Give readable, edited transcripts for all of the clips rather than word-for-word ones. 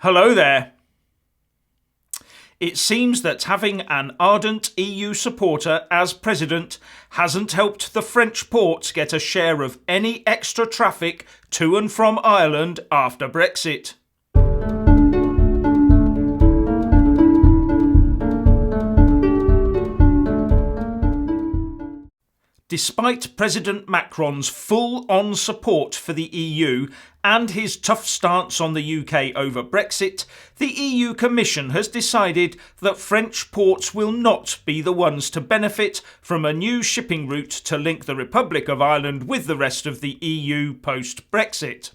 Hello there. It seems that having an ardent EU supporter as president hasn't helped the French ports get a share of any extra traffic to and from Ireland after Brexit. Despite President Macron's full-on support for the EU and his tough stance on the UK over Brexit, the EU Commission has decided that French ports will not be the ones to benefit from a new shipping route to link the Republic of Ireland with the rest of the EU post-Brexit.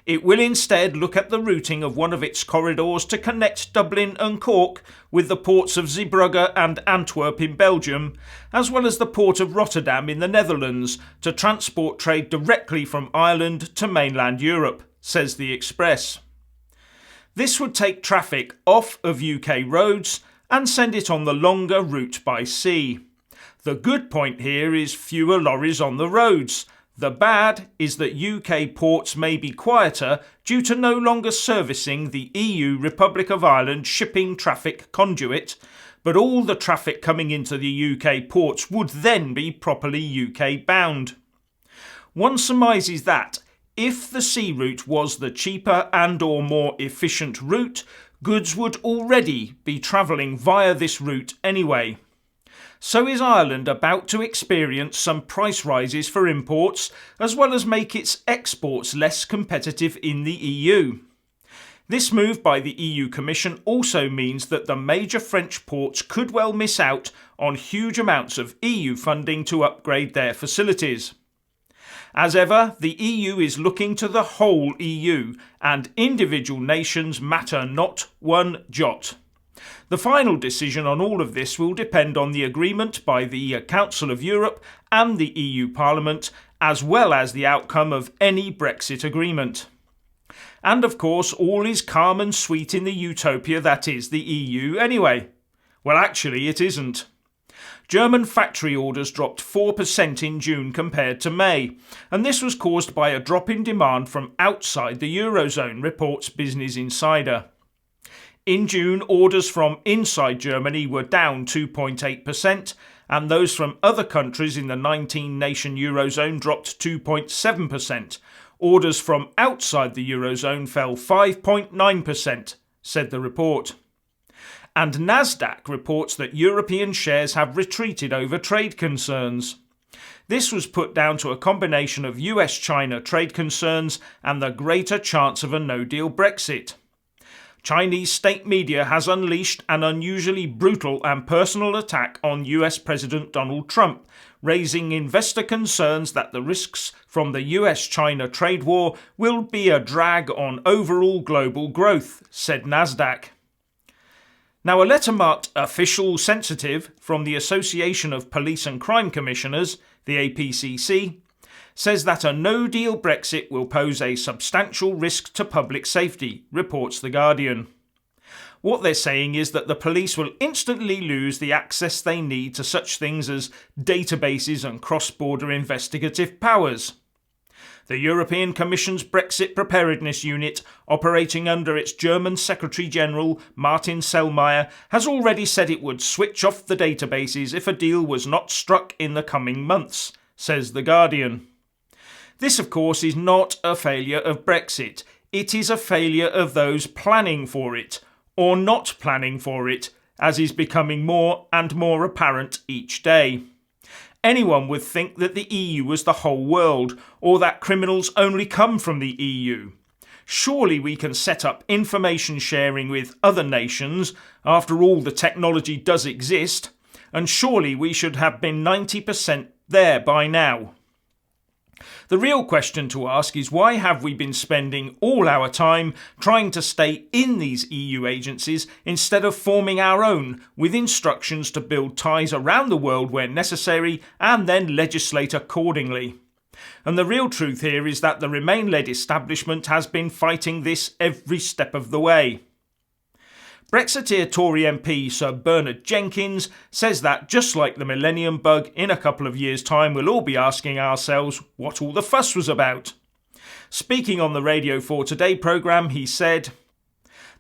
It will instead look at the routing of one of its corridors to connect Dublin and Cork with the ports of Zeebrugge and Antwerp in Belgium, as well as the Port of Rotterdam in the Netherlands, to transport trade directly from Ireland to mainland Europe, says the Express. This would take traffic off of UK roads and send it on the longer route by sea. The good point here is fewer lorries on the roads. The bad is that UK ports may be quieter due to no longer servicing the EU Republic of Ireland shipping traffic conduit, but all the traffic coming into the UK ports would then be properly UK bound. One surmises that, if the sea route was the cheaper and/or more efficient route, goods would already be travelling via this route anyway. So is Ireland about to experience some price rises for imports, as well as make its exports less competitive in the EU. This move by the EU Commission also means that the major French ports could well miss out on huge amounts of EU funding to upgrade their facilities. As ever, the EU is looking to the whole EU, and individual nations matter not one jot. The final decision on all of this will depend on the agreement by the Council of Europe and the EU Parliament, as well as the outcome of any Brexit agreement. And of course, all is calm and sweet in the utopia that is the EU anyway. Well, actually, it isn't. German factory orders dropped 4% in June compared to May, and this was caused by a drop in demand from outside the Eurozone, reports Business Insider. In June, orders from inside Germany were down 2.8%, and those from other countries in the 19-nation Eurozone dropped 2.7%. Orders from outside the Eurozone fell 5.9%, said the report. And Nasdaq reports that European shares have retreated over trade concerns. This was put down to a combination of US-China trade concerns and the greater chance of a no-deal Brexit. Chinese state media has unleashed an unusually brutal and personal attack on US President Donald Trump, raising investor concerns that the risks from the US-China trade war will be a drag on overall global growth, said Nasdaq. Now, a letter marked Official Sensitive from the Association of Police and Crime Commissioners, the APCC, says that a no-deal Brexit will pose a substantial risk to public safety, reports The Guardian. What they're saying is that the police will instantly lose the access they need to such things as databases and cross-border investigative powers. The European Commission's Brexit Preparedness Unit, operating under its German Secretary-General Martin Selmayr, has already said it would switch off the databases if a deal was not struck in the coming months, says The Guardian. This, of course, is not a failure of Brexit. It is a failure of those planning for it, or not planning for it, as is becoming more and more apparent each day. Anyone would think that the EU was the whole world, or that criminals only come from the EU. Surely we can set up information sharing with other nations, after all the technology does exist, and surely we should have been 90% there by now. The real question to ask is, why have we been spending all our time trying to stay in these EU agencies instead of forming our own, with instructions to build ties around the world where necessary and then legislate accordingly? And the real truth here is that the Remain-led establishment has been fighting this every step of the way. Brexiteer Tory MP Sir Bernard Jenkins says that, just like the Millennium Bug, in a couple of years' time we'll all be asking ourselves what all the fuss was about. Speaking on the Radio 4 Today programme, he said,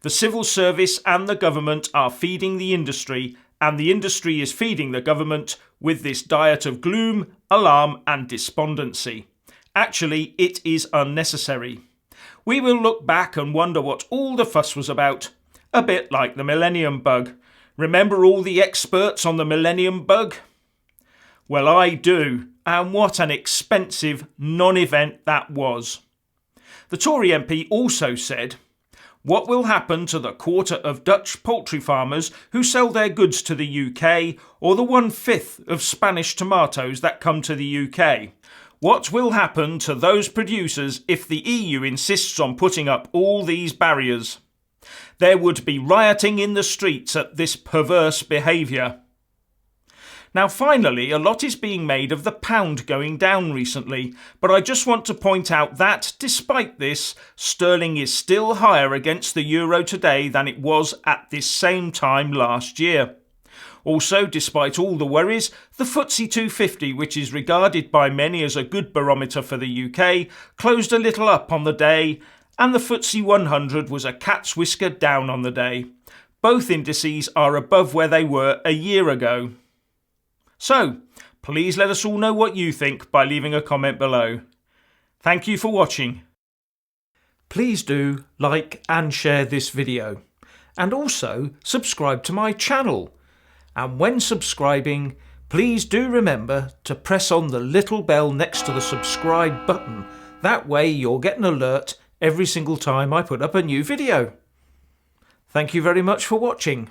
The civil service and the government are feeding the industry, and the industry is feeding the government with this diet of gloom, alarm and despondency. Actually, it is unnecessary. We will look back and wonder what all the fuss was about. A bit like the millennium bug. Remember all the experts on the millennium bug? Well, I do, and what an expensive non-event that was. The Tory MP also said, "What will happen to the quarter of Dutch poultry farmers who sell their goods to the UK, or the 1/5 of Spanish tomatoes that come to the UK? What will happen to those producers if the EU insists on putting up all these barriers? There would be rioting in the streets at this perverse behaviour." Now finally, a lot is being made of the pound going down recently, but I just want to point out that, despite this, sterling is still higher against the euro today than it was at this same time last year. Also, despite all the worries, the FTSE 250, which is regarded by many as a good barometer for the UK, closed a little up on the day, and the FTSE 100 was a cat's whisker down on the day. Both indices are above where they were a year ago. So, please let us all know what you think by leaving a comment below. Thank you for watching. Please do like and share this video, and also subscribe to my channel. And when subscribing, please do remember to press on the little bell next to the subscribe button. That way you'll get an alert every single time I put up a new video. Thank you very much for watching.